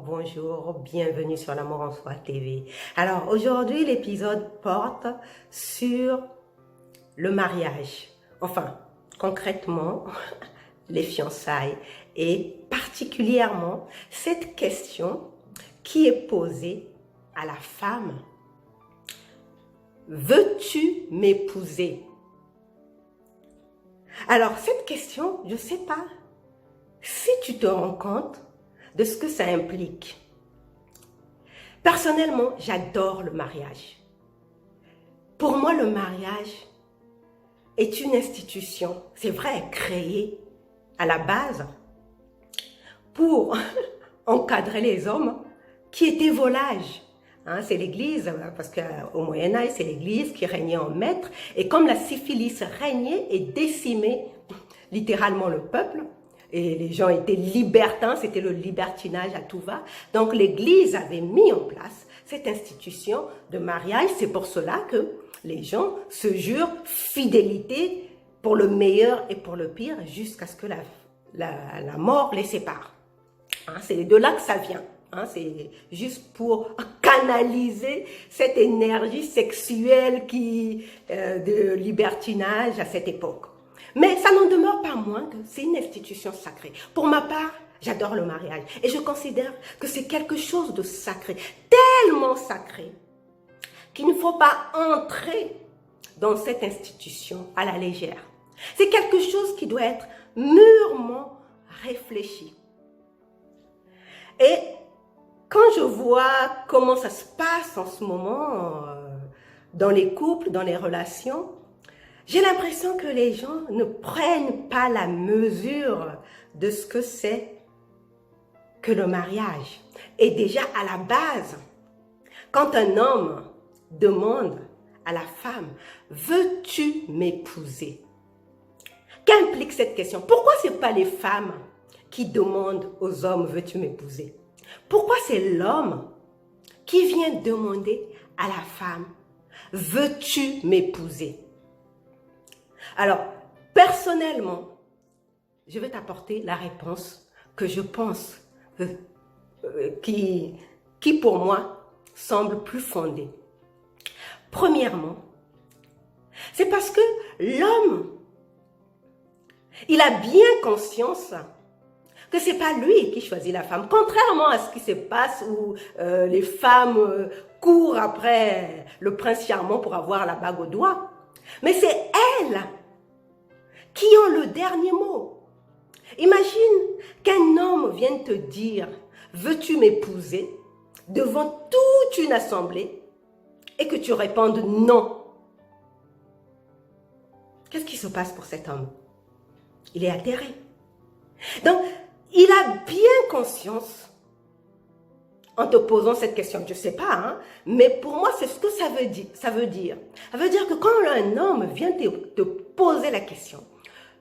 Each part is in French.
bonjour, bienvenue sur l'Amour en Soi TV. Alors aujourd'hui l'épisode porte sur le mariage, enfin concrètement les fiançailles et particulièrement cette question qui est posée à la femme. Veux-tu m'épouser? Alors cette question, je ne sais pas si tu te rends compte de ce que ça implique. Personnellement, j'adore le mariage. Pour moi, le mariage est une institution, c'est vrai, créée à la base pour encadrer les hommes qui étaient volages. Hein, c'est l'Église, parce qu'au Moyen-Âge, c'est l'Église qui régnait en maître. Et comme la syphilis régnait et décimait littéralement le peuple, et les gens étaient libertins, c'était le libertinage à tout va. Donc l'Église avait mis en place cette institution de mariage. C'est pour cela que les gens se jurent fidélité pour le meilleur et pour le pire jusqu'à ce que la mort les sépare. Hein, c'est de là que ça vient. Hein, c'est juste pour canaliser cette énergie sexuelle de libertinage à cette époque. Mais ça n'en demeure pas moins que c'est une institution sacrée. Pour ma part, j'adore le mariage et je considère que c'est quelque chose de sacré, tellement sacré qu'il ne faut pas entrer dans cette institution à la légère. C'est quelque chose qui doit être mûrement réfléchi. Et quand je vois comment ça se passe en ce moment dans les couples, dans les relations, j'ai l'impression que les gens ne prennent pas la mesure de ce que c'est que le mariage. Et déjà à la base, quand un homme demande à la femme « Veux-tu m'épouser » Qu'implique cette question? Pourquoi ce n'est pas les femmes qui demandent aux hommes « Veux-tu m'épouser » Pourquoi c'est l'homme qui vient demander à la femme « Veux-tu m'épouser » Alors, personnellement, je vais t'apporter la réponse que je pense, qui pour moi semble plus fondée. Premièrement, c'est parce que l'homme, il a bien conscience que ce n'est pas lui qui choisit la femme. Contrairement à ce qui se passe où les femmes courent après le prince charmant pour avoir la bague au doigt. Mais c'est elles qui ont le dernier mot. Imagine qu'un homme vienne te dire « Veux-tu m'épouser » devant toute une assemblée et que tu répondes « Non ». Qu'est-ce qui se passe pour cet homme? Il est atterré. Donc, il a bien conscience, en te posant cette question, je ne sais pas, hein, mais pour moi, c'est ce que ça veut dire. Ça veut dire que quand un homme vient te poser la question,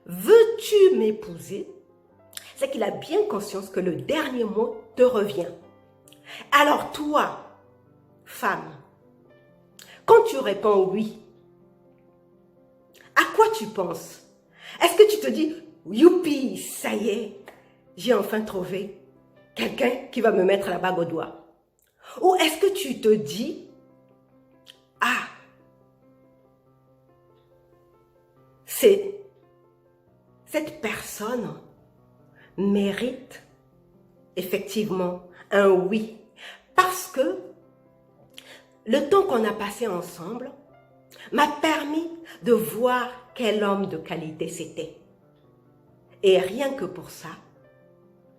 veux-tu m'épouser? C'est qu'il a bien conscience que le dernier mot te revient. Alors toi, femme, quand tu réponds oui, à quoi tu penses? Est-ce que tu te dis, youpi, ça y est, j'ai enfin trouvé quelqu'un qui va me mettre la bague au doigt? Ou est-ce que tu te dis, ah, cette personne mérite effectivement un oui. Parce que le temps qu'on a passé ensemble m'a permis de voir quel homme de qualité c'était. Et rien que pour ça,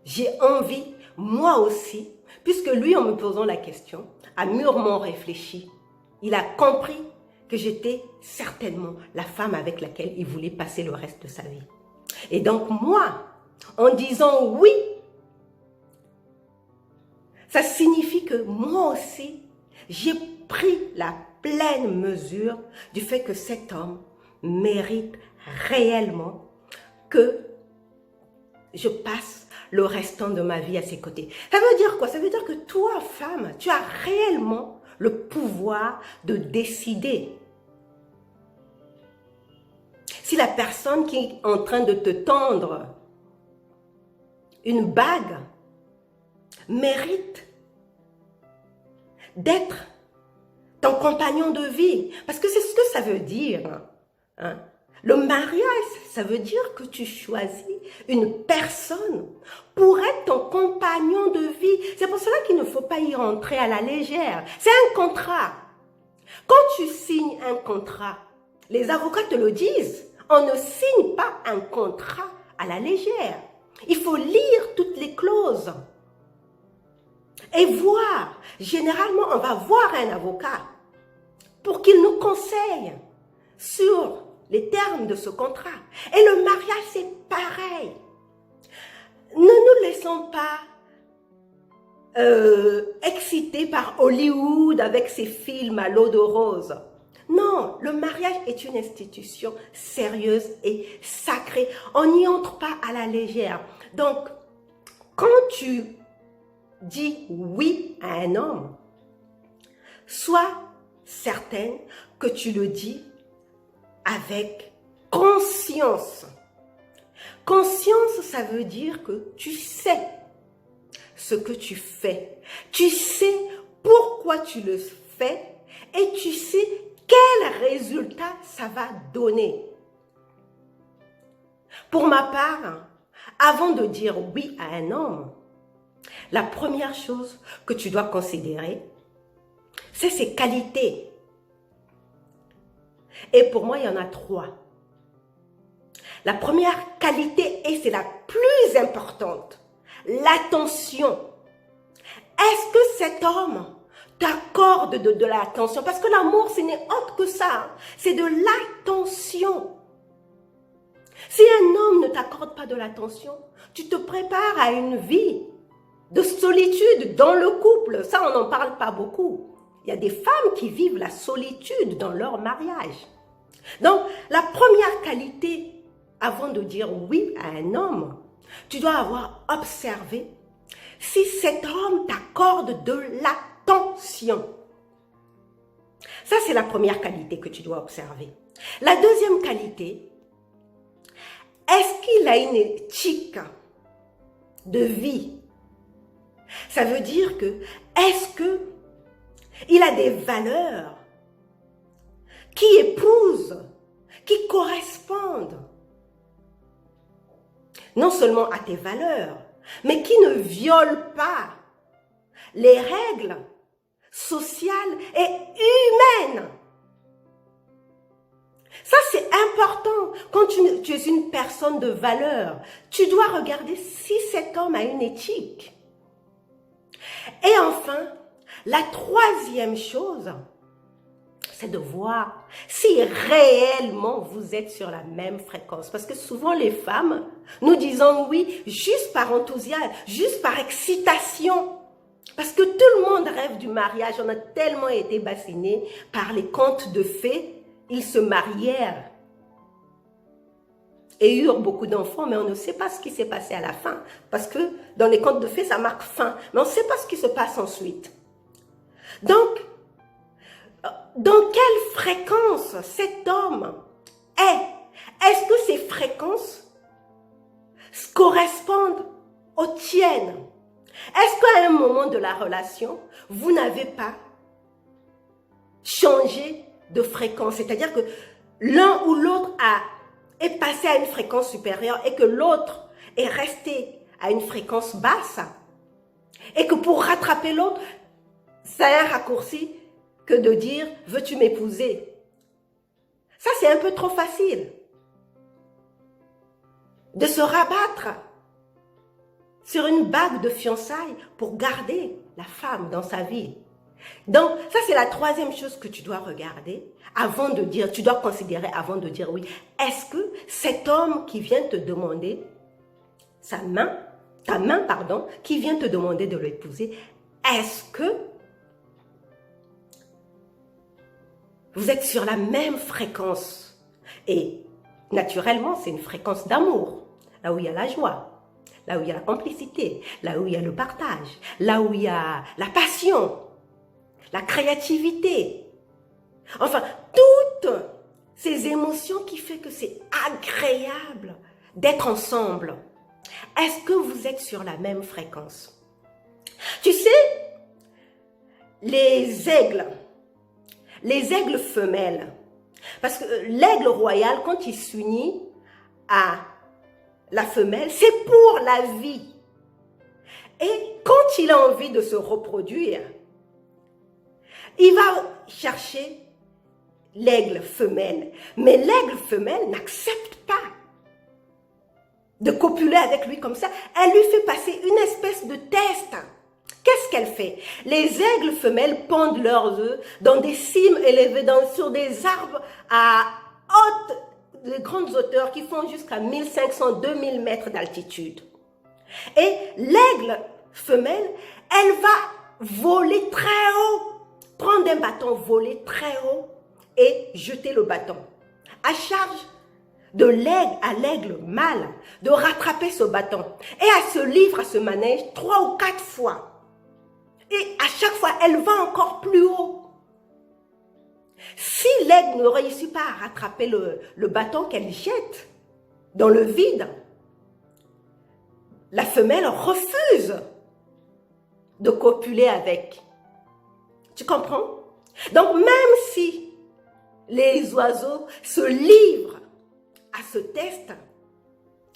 j'ai envie, moi aussi, puisque lui, en me posant la question, a mûrement réfléchi. Il a compris que j'étais certainement la femme avec laquelle il voulait passer le reste de sa vie. Et donc moi, en disant oui, ça signifie que moi aussi, j'ai pris la pleine mesure du fait que cet homme mérite réellement que je passe le restant de ma vie à ses côtés. Ça veut dire quoi? Ça veut dire que toi, femme, tu as réellement le pouvoir de décider. Si la personne qui est en train de te tendre une bague mérite d'être ton compagnon de vie. Parce que c'est ce que ça veut dire. Hein. Le mariage, ça veut dire que tu choisis une personne pour être ton compagnon de vie. C'est pour cela qu'il ne faut pas y rentrer à la légère. C'est un contrat. Quand tu signes un contrat, les avocats te le disent, on ne signe pas un contrat à la légère. Il faut lire toutes les clauses et voir. Généralement, on va voir un avocat pour qu'il nous conseille sur les termes de ce contrat. Et le mariage, c'est pareil. Ne nous laissons pas excités par Hollywood avec ses films à l'eau de rose. Non, le mariage est une institution sérieuse et sacrée. On n'y entre pas à la légère. Donc, quand tu dis oui à un homme, sois certaine que tu le dis avec conscience. Conscience, ça veut dire que tu sais ce que tu fais. Tu sais pourquoi tu le fais et tu sais quel résultat ça va donner. Pour ma part, avant de dire oui à un homme, la première chose que tu dois considérer, c'est ses qualités. Et pour moi, il y en a 3. La première qualité, et c'est la plus importante, l'attention. Est-ce que cet homme t'accorde de l'attention? Parce que l'amour, ce n'est autre que ça. C'est de l'attention. Si un homme ne t'accorde pas de l'attention, tu te prépares à une vie de solitude dans le couple. Ça, on n'en parle pas beaucoup. Il y a des femmes qui vivent la solitude dans leur mariage. Donc, la première qualité, avant de dire oui à un homme, tu dois avoir observé si cet homme t'accorde de l'attention. Ça, c'est la première qualité que tu dois observer. La deuxième qualité, est-ce qu'il a une éthique de vie? Ça veut dire que, est-ce qu'il a des valeurs qui épousent, qui correspondent non seulement à tes valeurs, mais qui ne violent pas les règles sociales et humaines. Ça, c'est important. Quand tu es une personne de valeur, tu dois regarder si cet homme a une éthique. Et enfin, la troisième chose, c'est de voir si réellement vous êtes sur la même fréquence. Parce que souvent les femmes, nous disons oui juste par enthousiasme, juste par excitation. Parce que tout le monde rêve du mariage. On a tellement été bassinés par les contes de fées. Ils se marièrent et eurent beaucoup d'enfants, mais on ne sait pas ce qui s'est passé à la fin. Parce que dans les contes de fées, ça marque fin. Mais on ne sait pas ce qui se passe ensuite. Donc, dans quelle fréquence cet homme est? Est-ce que ces fréquences correspondent aux tiennes? Est-ce qu'à un moment de la relation, vous n'avez pas changé de fréquence? C'est-à-dire que l'un ou l'autre est passé à une fréquence supérieure et que l'autre est resté à une fréquence basse et que pour rattraper l'autre, c'est un raccourci que de dire « veux-tu m'épouser ?» Ça, c'est un peu trop facile de se rabattre sur une bague de fiançailles pour garder la femme dans sa vie. Donc, ça, c'est la troisième chose que tu dois regarder avant de dire, tu dois considérer avant de dire oui. Est-ce que cet homme qui vient te demander ta main, qui vient te demander de l'épouser, est-ce que vous êtes sur la même fréquence? Et naturellement, c'est une fréquence d'amour, là où il y a la joie, là où il y a la complicité, là où il y a le partage, là où il y a la passion, la créativité. Enfin, toutes ces émotions qui font que c'est agréable d'être ensemble. Est-ce que vous êtes sur la même fréquence? Tu sais, les aigles femelles, parce que l'aigle royal, quand il s'unit à la femelle, c'est pour la vie. Et quand il a envie de se reproduire, il va chercher l'aigle femelle. Mais l'aigle femelle n'accepte pas de copuler avec lui comme ça. Elle lui fait passer une espèce de test. Qu'est-ce qu'elle fait? Les aigles femelles pondent leurs œufs dans des cimes élevées sur des arbres à de grandes hauteurs qui font jusqu'à 1500-2000 mètres d'altitude. Et l'aigle femelle, elle va voler très haut, prendre un bâton, voler très haut et jeter le bâton. À charge de l'aigle à l'aigle mâle de rattraper ce bâton. Et elle se livre à ce manège 3 ou 4 fois. Et à chaque fois, elle va encore plus haut. Si l'aigle ne réussit pas à rattraper le bâton qu'elle jette dans le vide, la femelle refuse de copuler avec. Tu comprends? Donc même si les oiseaux se livrent à ce test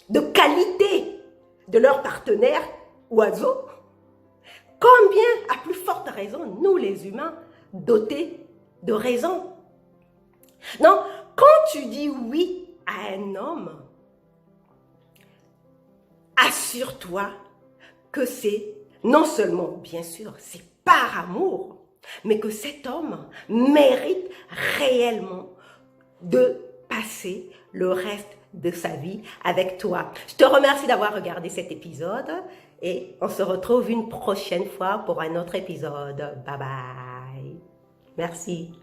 de qualité de leur partenaire oiseau, combien, à plus forte raison, nous les humains, dotés de raison. Donc, quand tu dis oui à un homme, assure-toi que c'est non seulement, bien sûr, c'est par amour, mais que cet homme mérite réellement de passer le reste de sa vie avec toi. Je te remercie d'avoir regardé cet épisode et on se retrouve une prochaine fois pour un autre épisode. Bye bye. Merci.